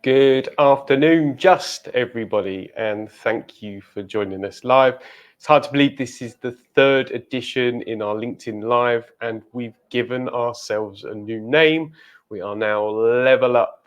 Good afternoon, just everybody, and thank you for joining us live. It's hard to believe this is the third edition in our LinkedIn Live, and we've given ourselves a new name. We are now Level Up.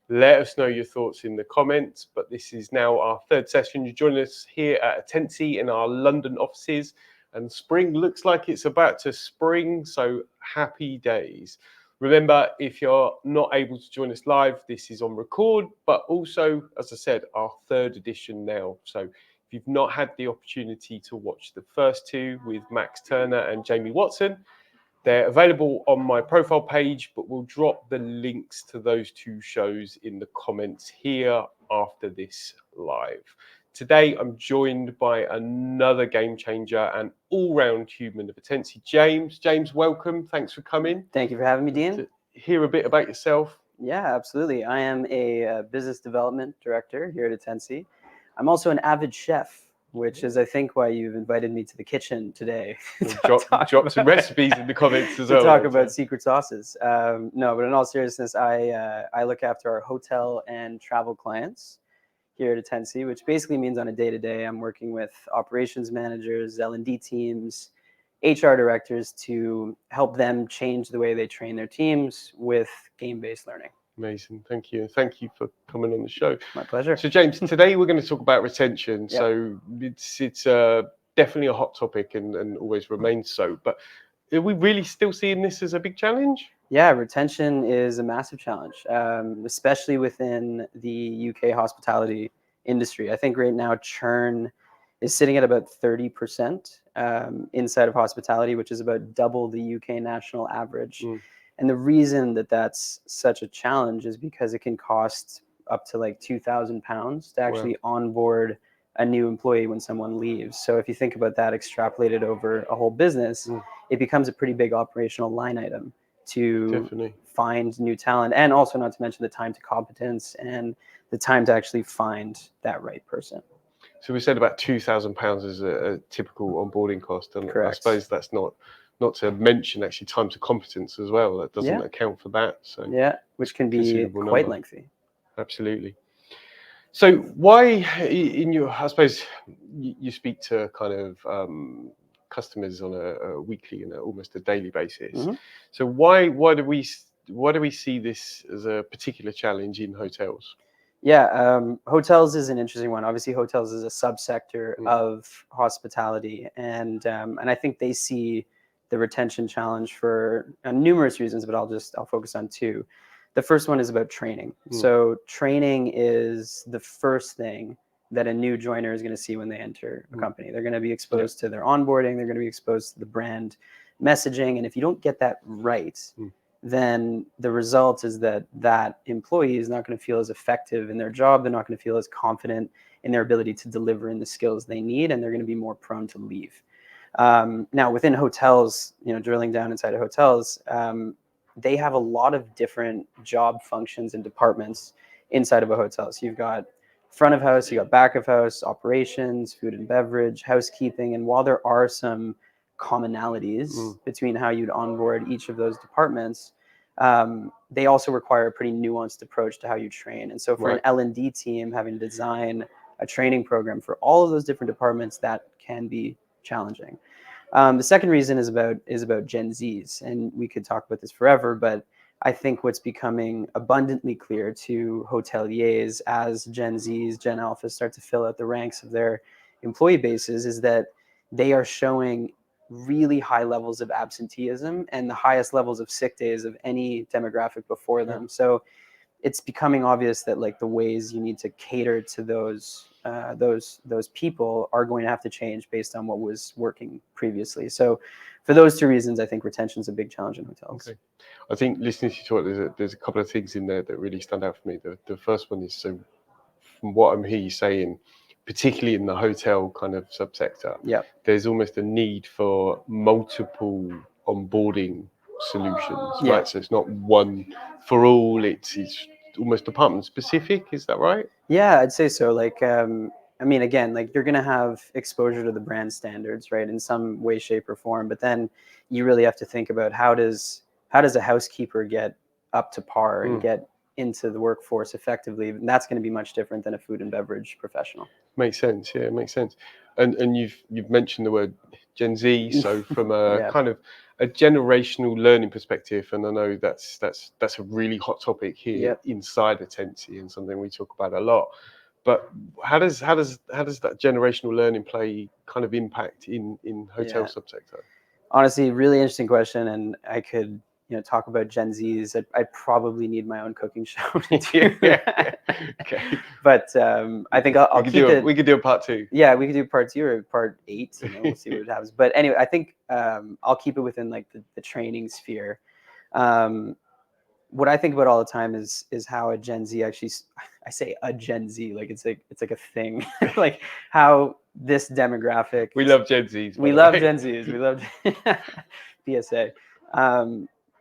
Let us know your thoughts in the comments, but this is now our third session. You're joining us here at Attensi in our London offices, and spring looks like it's about to spring, so happy days. Remember, if you're not able to join us live, this is on record, but also, as I said, our third edition now. So if you've not had the opportunity to watch the first two with Max Turner and Jamie Watson, they're available on my profile page, but we'll drop the links to those two shows in the comments here after this live. Today, I'm joined by another game changer and all-round human of Attensi, James. James, welcome. Thanks for coming. Thank you for having me, Dean. To hear a bit about yourself. Yeah, absolutely. I am a business development director here at Attensi. I'm also an avid chef, which is, I think, why you've invited me to the kitchen today. Drop some recipes in the comments as well. To talk about secret sauces. No, but in all seriousness, I look after our hotel and travel clients here at Attensi, which basically means on a day-to-day, I'm working with operations managers, L&D teams, HR directors to help them change the way they train their teams with game-based learning. Amazing. Thank you. Thank you for coming on the show. My pleasure. So, James, today we're going to talk about retention. Yep. So it's definitely a hot topic and always remains so. But are we really still seeing this as a big challenge? Yeah, retention is a massive challenge, especially within the UK hospitality industry. I think right now churn is sitting at about 30% inside of hospitality, which is about double the UK national average. And the reason that that's such a challenge is because it can cost up to like £2,000 to actually onboard a new employee when someone leaves. So if you think about that extrapolated over a whole business, it becomes a pretty big operational line item to find new talent, and also not to mention the time to competence and the time to actually find that right person. So we said about £2,000 is a typical onboarding cost, and Correct. I suppose that's not to mention actually time to competence as well. That doesn't account for that. So yeah, which can be quite lengthy. Absolutely. So why, in your, I suppose you speak to kind of customers on a weekly and almost a daily basis. So why do we see this as a particular challenge in hotels? Yeah, hotels is an interesting one. Obviously, hotels is a subsector of hospitality, and I think they see the retention challenge for numerous reasons, but I'll focus on two. The first one is about training. So training is the first thing that a new joiner is going to see when they enter a company. They're going to be exposed to their onboarding. They're going to be exposed to the brand messaging, and if you don't get that right, then the result is that employee is not going to feel as effective in their job. They're not going to feel as confident in their ability to deliver in the skills they need, and they're going to be more prone to leave. Now, within hotels, drilling down inside of hotels, they have a lot of different job functions and departments inside of a hotel. So you've got front of house, you got back of house, operations, food and beverage, housekeeping, and while there are some commonalities between how you'd onboard each of those departments, they also require a pretty nuanced approach to how you train. And so for an L&D team, having to design a training program for all of those different departments, that can be challenging. The second reason is about Gen Zs, and we could talk about this forever, but I think what's becoming abundantly clear to hoteliers as Gen Zs, Gen Alphas start to fill out the ranks of their employee bases is that they are showing really high levels of absenteeism and the highest levels of sick days of any demographic before them. So it's becoming obvious that like the ways you need to cater to those people are going to have to change based on what was working previously. So for those two reasons, I think retention is a big challenge in hotels. Okay. I think listening to you talk, there's a couple of things in there that really stand out for me. The first one is, so from what I'm hearing you saying, particularly in the hotel kind of subsector, there's almost a need for multiple onboarding solutions, right? So it's not one for all, it's almost department specific, is that right? Yeah, I'd say so. Like, I mean, again, like you're going to have exposure to the brand standards, right, in some way, shape, or form. But then you really have to think about how does a housekeeper get up to par and get into the workforce effectively, and that's going to be much different than a food and beverage professional. Makes sense. Yeah, it makes sense. And you've mentioned the word Gen Z. So from a Yeah. kind of a generational learning perspective, and I know that's a really hot topic here Yep. inside Attensi and something we talk about a lot. But how does that generational learning play kind of impact in hotel Yeah. subsector? Honestly, really interesting question, and I could, talk about Gen Zs. I'd probably need my own cooking show to do that. Okay. But I think I'll keep it. We could do a part two. Yeah, we could do part 2 or part 8. We'll see what happens. But anyway, I think I'll keep it within like the training sphere. Um, what I think about all the time is how a Gen Z actually. I say a Gen Z like it's like a thing. Like how this demographic. We love Gen Zs. We love Gen Zs. We love PSA.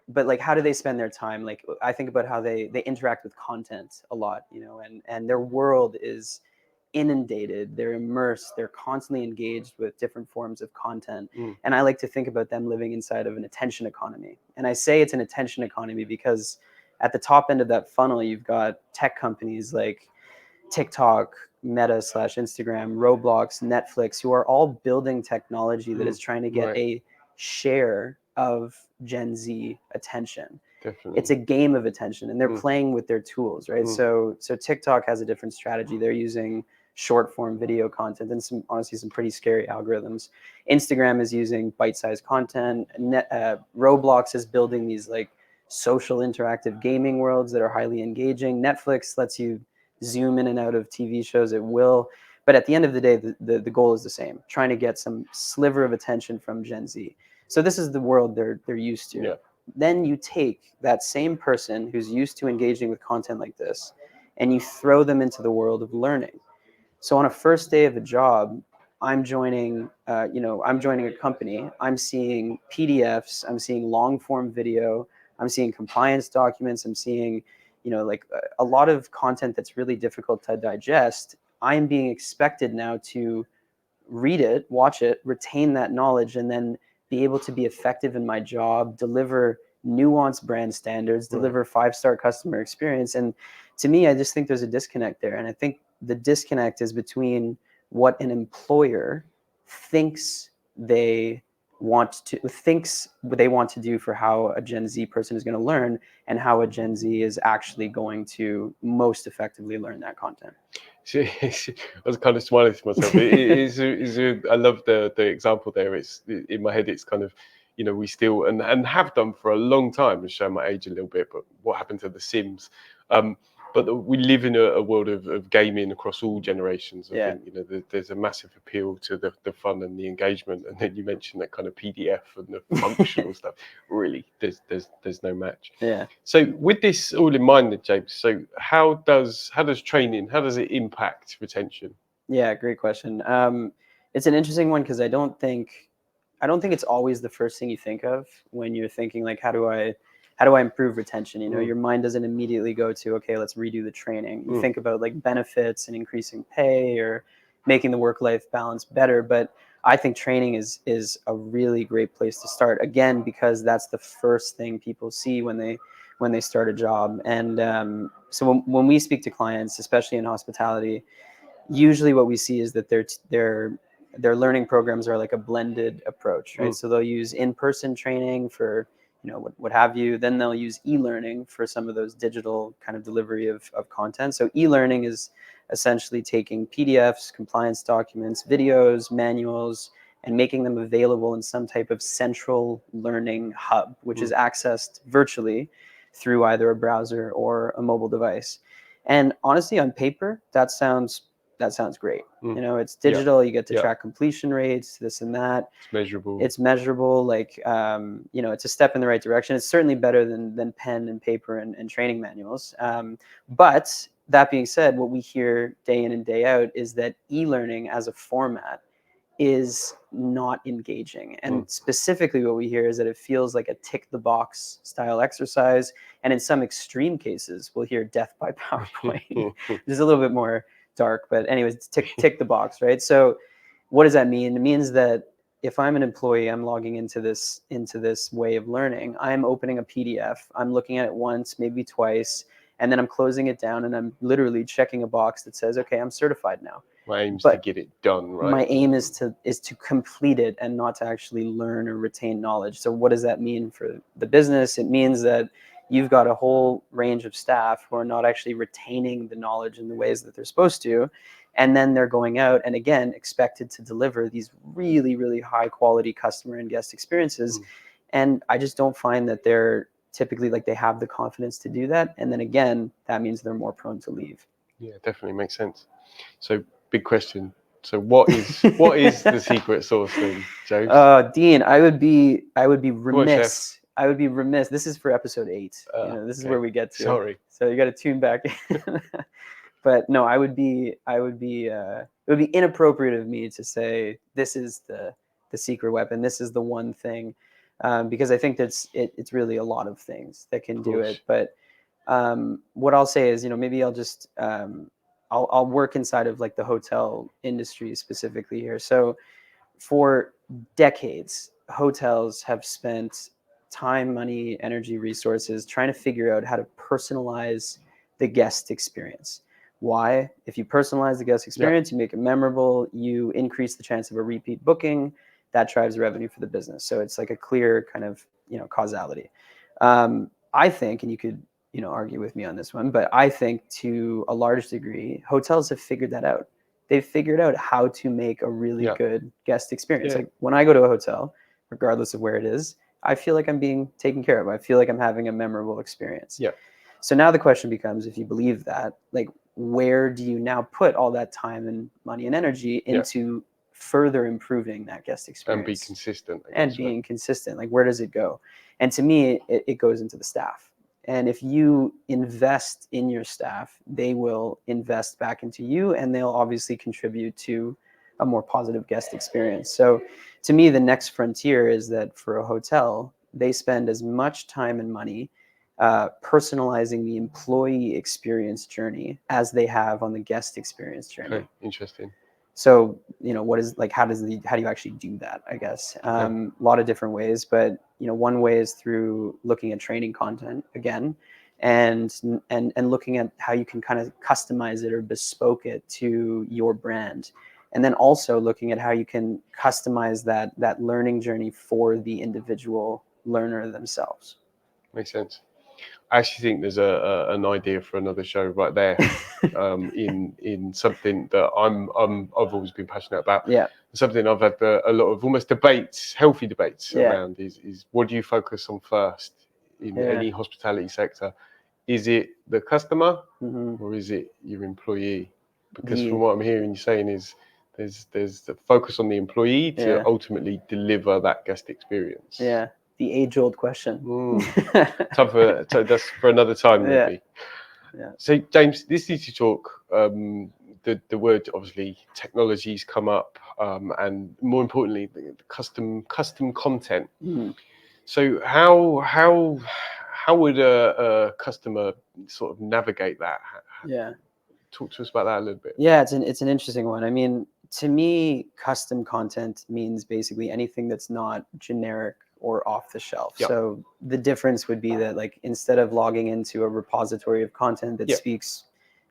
But like, how do they spend their time? Like, I think about how they interact with content a lot, and their world is inundated. They're immersed. They're constantly engaged with different forms of content. And I like to think about them living inside of an attention economy. And I say it's an attention economy because at the top end of that funnel, you've got tech companies like TikTok, Meta / Instagram, Roblox, Netflix, who are all building technology that is trying to get right. a share of Gen Z attention. Definitely. It's a game of attention, and they're playing with their tools, right? So TikTok has a different strategy. They're using short form video content and honestly some pretty scary algorithms. Instagram is using bite-sized content. Roblox is building these like social interactive gaming worlds that are highly engaging. Netflix lets you zoom in and out of TV shows at will. But at the end of the day, the goal is the same, trying to get some sliver of attention from Gen Z. So this is the world they're used to. Yeah. Then you take that same person who's used to engaging with content like this, and you throw them into the world of learning. So on a first day of a job, I'm joining a company. I'm seeing PDFs. I'm seeing long form video. I'm seeing compliance documents. I'm seeing, like a lot of content that's really difficult to digest. I'm being expected now to read it, watch it, retain that knowledge, and then be able to be effective in my job, deliver nuanced brand standards, deliver 5-star customer experience. And to me, I just think there's a disconnect there. And I think the disconnect is between what an employer thinks they want to do for how a Gen Z person is going to learn, and how a Gen Z is actually going to most effectively learn that content. I was kind of smiling to myself. I love the example there. It's in my head. It's kind of, we still and have done for a long time. To show my age a little bit, but what happened to The Sims? But we live in a world of gaming across all generations. I think there's a massive appeal to the fun and the engagement. And then you mentioned that kind of PDF and the functional stuff. Really, there's no match. Yeah. So with this all in mind, then, James. So how does training it impact retention? Yeah, great question. It's an interesting one because I don't think it's always the first thing you think of when you're thinking like, how do I improve retention? Your mind doesn't immediately go to, okay, let's redo the training. You think about like benefits and increasing pay or making the work-life balance better. But I think training is a really great place to start, again, because that's the first thing people see when they start a job. And so when we speak to clients, especially in hospitality, usually what we see is that their learning programs are like a blended approach, right? So they'll use in-person training for, what have you. Then they'll use e-learning for some of those digital kind of delivery of content. So e-learning is essentially taking PDFs, compliance documents, videos, manuals, and making them available in some type of central learning hub, which is accessed virtually through either a browser or a mobile device. And honestly, on paper, that sounds great. It's digital. You get to track completion rates, this and that. It's measurable. Like, it's a step in the right direction. It's certainly better than pen and paper and training manuals. But that being said, what we hear day in and day out is that e-learning as a format is not engaging. And specifically what we hear is that it feels like a tick the box style exercise. And in some extreme cases, we'll hear death by PowerPoint, which is a little bit more dark, but anyways, tick the box, right? So what does that mean? It means that if I'm an employee, I'm logging into this way of learning. I'm opening a PDF. I'm looking at it once, maybe twice, and then I'm closing it down, and I'm literally checking a box that says, okay, I'm certified now. My aim's to But get it done, right? my aim is to complete it and not to actually learn or retain knowledge. So what does that mean for the business? It means that you've got a whole range of staff who are not actually retaining the knowledge in the ways that they're supposed to. And then they're going out and, again, expected to deliver these really, really high quality customer and guest experiences. And I just don't find that they're typically, like, they have the confidence to do that. And then again, that means they're more prone to leave. Yeah, definitely makes sense. So, big question. So what is the secret sauce then, James? Dean, I would be remiss. Chef. I would be remiss. This is for episode 8. This is Okay. where we get to. Sorry. So you got to tune back in. But no, it would be inappropriate of me to say this is the secret weapon. This is the one thing, because I think it's really a lot of things that can do it. But what I'll say is, maybe I'll just I'll work inside of, like, the hotel industry specifically here. So for decades, hotels have spent time, money, energy, resources trying to figure out how to personalize the guest experience. Why? If you personalize the guest experience, you make it memorable, you increase the chance of a repeat booking, that drives revenue for the business. So it's like a clear kind of, causality. I think, and you could, argue with me on this one, but I think to a large degree, hotels have figured that out. They've figured out how to make a really good guest experience. Like, when I go to a hotel, regardless of where it is, I feel like I'm being taken care of. I feel like I'm having a memorable experience. So now the question becomes, if you believe that, like, where do you now put all that time and money and energy into further improving that guest experience? And be consistent. And being consistent. Like, where does it go? And to me, it goes into the staff. And if you invest in your staff, they will invest back into you, and they'll obviously contribute to a more positive guest experience. So to me, the next frontier is that for a hotel, they spend as much time and money personalizing the employee experience journey as they have on the guest experience journey. Okay, interesting. So, what is, like, how do you actually do that, I guess? A lot of different ways, but, one way is through looking at training content again, and looking at how you can kind of customize it or bespoke it to your brand. And then also looking at how you can customize that learning journey for the individual learner themselves. Makes sense. I actually think there's an idea for another show right there, in something that I've always been passionate about. Something I've had a lot of almost debates, healthy debates around is what do you focus on first in any hospitality sector? Is it the customer or is it your employee? Because from what I'm hearing you saying is there's the focus on the employee to ultimately deliver that guest experience. The age-old question. So that's for another time, maybe. So, James, this is to talk. The word, obviously, technology's come up, and more importantly, the custom content. So, how would a customer sort of navigate that? Talk to us about that a little bit. It's an interesting one. I mean, to me, custom content means basically anything that's not generic or off the shelf. So the difference would be that, like, instead of logging into a repository of content that speaks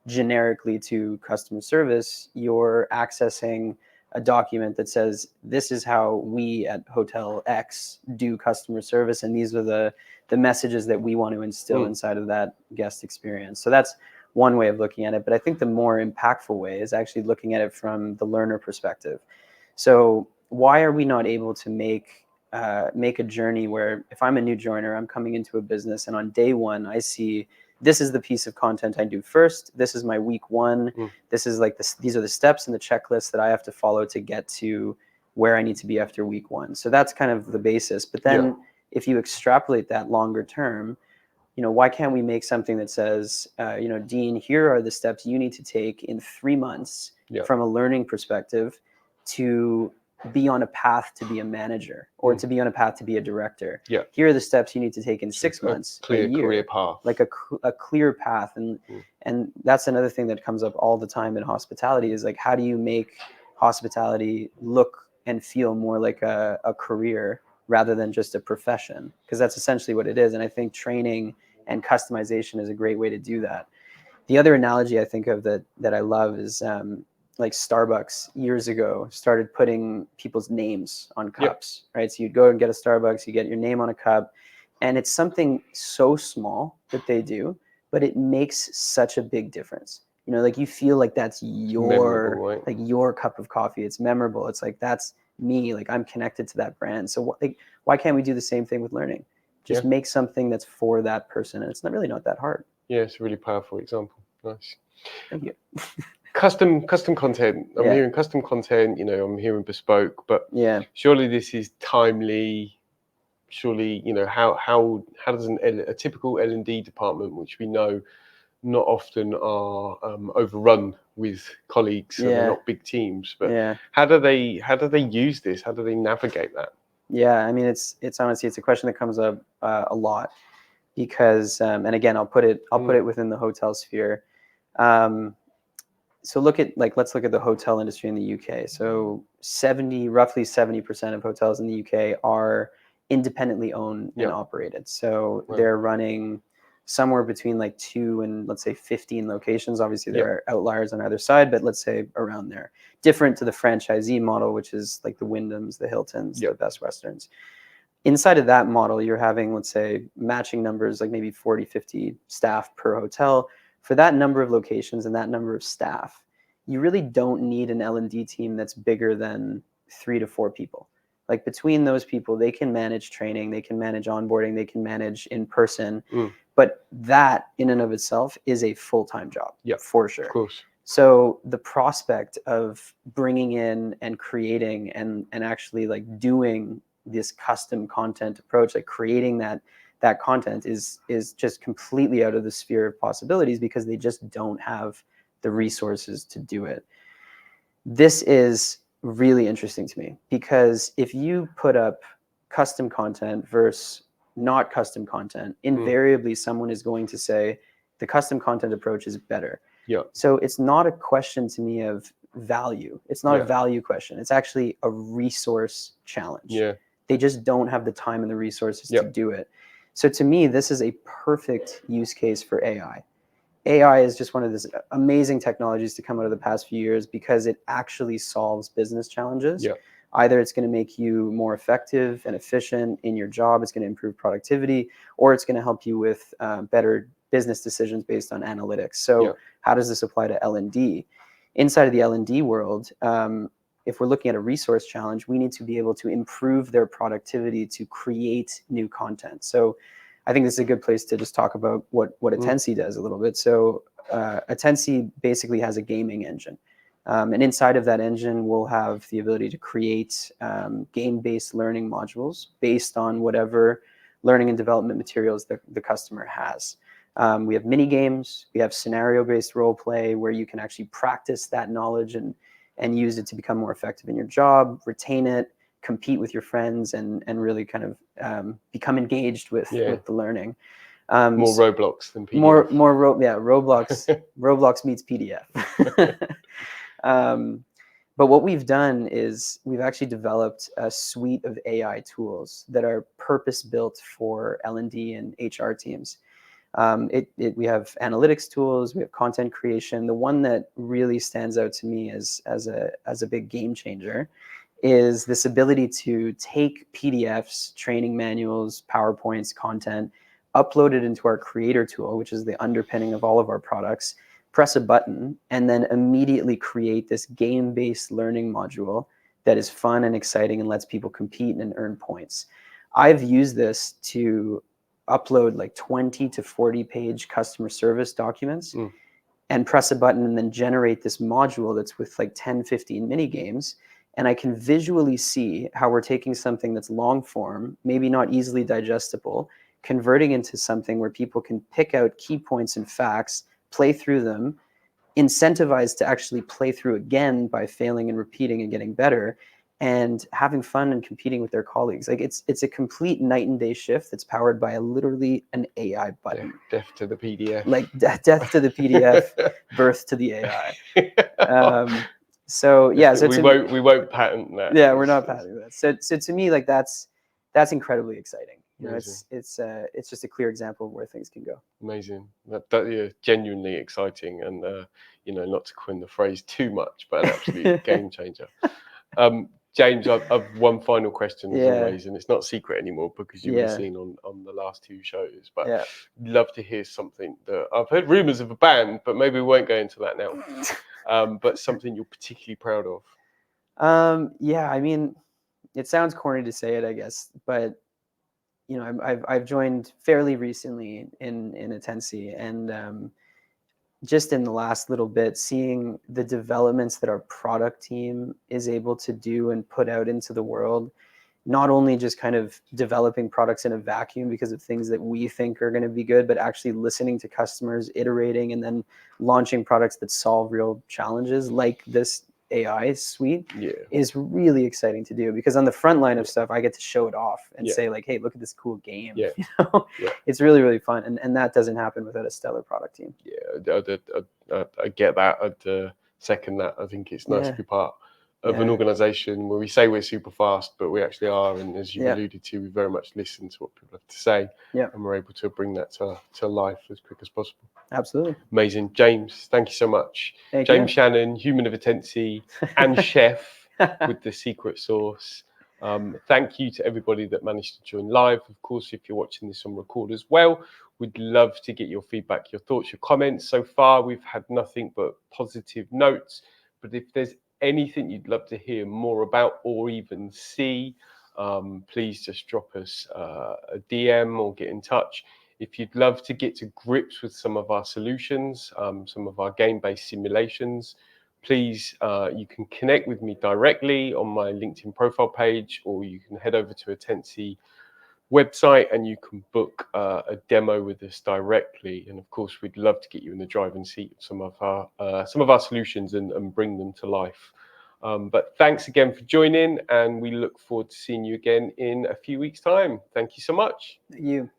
generically to customer service, you're accessing a document that says, this is how we at Hotel X do customer service, and these are the messages that we want to instill inside of that guest experience. So that's one way of looking at it. But I think the more impactful way is actually looking at it from the learner perspective. So why are we not able to make a journey where, if I'm a new joiner, I'm coming into a business, and on day one, I see this is the piece of content I do first. This is my week one. This is like this. These are the steps in the checklist that I have to follow to get to where I need to be after week one. So that's kind of the basis. But then if you extrapolate that longer term, why can't we make something that says, Dean, here are the steps you need to take in 3 months from a learning perspective to be on a path to be a manager or to be on a path to be a director. Here are the steps you need to take in 6 months, clear a year, career path, like a clear path. And that's another thing that comes up all the time in hospitality is, like, how do you make hospitality look and feel more like a career rather than just a profession? Because that's essentially what it is. And I think training and customization is a great way to do that. The other analogy I think of that I love is like Starbucks years ago started putting people's names on cups, right? So you'd go and get a Starbucks, you get your name on a cup, and it's something so small that they do, but it makes such a big difference. You know, like you feel like that's your right? like your cup of coffee. It's memorable. It's like that's me. Like I'm connected to that brand. So like, why can't we do the same thing with learning? Just make something that's for that person, and it's not really not that hard. Yeah, it's a really powerful example. Nice. Thank you. Custom content. I'm hearing custom content, you know, I'm hearing bespoke, but surely this is timely. Surely, you know, how does a typical L&D department, which we know not often are overrun with colleagues and they're not big teams, but how do they use this? How do they navigate that? Yeah, I mean, it's honestly, it's a question that comes up a lot because, and again, I'll put it within the hotel sphere. So let's look at the hotel industry in the UK. So roughly 70% of hotels in the UK are independently owned and operated. So they're running somewhere between like 2 and let's say 15 locations. Obviously there are outliers on either side, but let's say around there. Different to the franchisee model, which is like the Wyndhams, the Hiltons, the Best Westerns. Inside of that model, you're having, let's say, matching numbers like maybe 40, 50 staff per hotel. For that number of locations and that number of staff, you really don't need an L&D team that's bigger than 3 to 4 people. Like between those people, they can manage training, they can manage onboarding, they can manage in person. But that in and of itself is a full-time job, for sure. Of course. So the prospect of bringing in and creating and actually like doing this custom content approach, like creating that content is just completely out of the sphere of possibilities because they just don't have the resources to do it. This is really interesting to me because if you put up custom content versus not custom content, invariably someone is going to say the custom content approach is better. So it's not a question to me of value. It's not a value question. It's actually a resource challenge. They just don't have the time and the resources to do it. So to me, this is a perfect use case for AI. AI is just one of these amazing technologies to come out of the past few years because it actually solves business challenges. Either it's going to make you more effective and efficient in your job, it's going to improve productivity, or it's going to help you with better business decisions based on analytics. So how does this apply to L&D? Inside of the L&D world, if we're looking at a resource challenge, we need to be able to improve their productivity to create new content. So I think this is a good place to just talk about what Attensi does a little bit. So Attensi basically has a gaming engine. And inside of that engine, we'll have the ability to create game-based learning modules based on whatever learning and development materials the customer has. We have mini games, we have scenario-based role play where you can actually practice that knowledge and use it to become more effective in your job, retain it, compete with your friends, and really kind of become engaged with the learning. More Roblox than PDF. Roblox meets PDF. But what we've done is we've actually developed a suite of AI tools that are purpose-built for L&D and HR teams. We have analytics tools, we have content creation. The one that really stands out to me as a big game changer is this ability to take PDFs, training manuals, PowerPoints, content, upload it into our creator tool, which is the underpinning of all of our products, press a button, and then immediately create this game-based learning module that is fun and exciting and lets people compete and earn points. I've used this to upload like 20 to 40 page customer service documents and press a button and then generate this module that's with like 10, 15 mini games. And I can visually see how we're taking something that's long form, maybe not easily digestible, converting into something where people can pick out key points and facts, play through them, incentivized to actually play through again by failing and repeating and getting better, and having fun and competing with their colleagues. Like it's a complete night and day shift that's powered by literally an AI button. Death to the PDF. Like death to the PDF, birth to the AI. So we won't patent that. Yeah, we're not patenting that. So to me, like that's incredibly exciting. You know, Amazing. it's just a clear example of where things can go. Amazing. That yeah, genuinely exciting, and not to coin the phrase too much, but an absolute game changer. James, I've one final question as Yeah. always, and it's not secret anymore because you were Yeah. seen on the last two shows. But Yeah. love to hear something that I've heard rumours of a band, but maybe we won't go into that now. But something you're particularly proud of. Yeah, I mean, it sounds corny to say it, I guess, but you know, I've joined fairly recently in Attensi, and just in the last little bit, seeing the developments that our product team is able to do and put out into the world, not only just kind of developing products in a vacuum because of things that we think are going to be good, but actually listening to customers, iterating, and then launching products that solve real challenges like this AI suite is really exciting to do, because on the front line of stuff, I get to show it off and say like, hey, look at this cool game. Yeah. You know? It's really, really fun. And that doesn't happen without a stellar product team. Yeah, I get that. I'd second that. I think it's nice to be part of an organization where we say we're super fast, but we actually are. And as you alluded to, we very much listen to what people have to say, and we're able to bring that to life as quick as possible. Absolutely. Amazing. James, thank you so much. Thank James you. Shannon, human of Attensi and chef with the secret sauce. Thank you to everybody that managed to join live. Of course, if you're watching this on record as well, we'd love to get your feedback, your thoughts, your comments. So far, we've had nothing but positive notes. But if there's anything you'd love to hear more about or even see, please just drop us a DM or get in touch. If you'd love to get to grips with some of our solutions, some of our game-based simulations, please, you can connect with me directly on my LinkedIn profile page, or you can head over to Attensi website and you can book a demo with us directly. And of course, we'd love to get you in the driving seat of some of our solutions and bring them to life. But thanks again for joining, and we look forward to seeing you again in a few weeks' time. Thank you so much. You.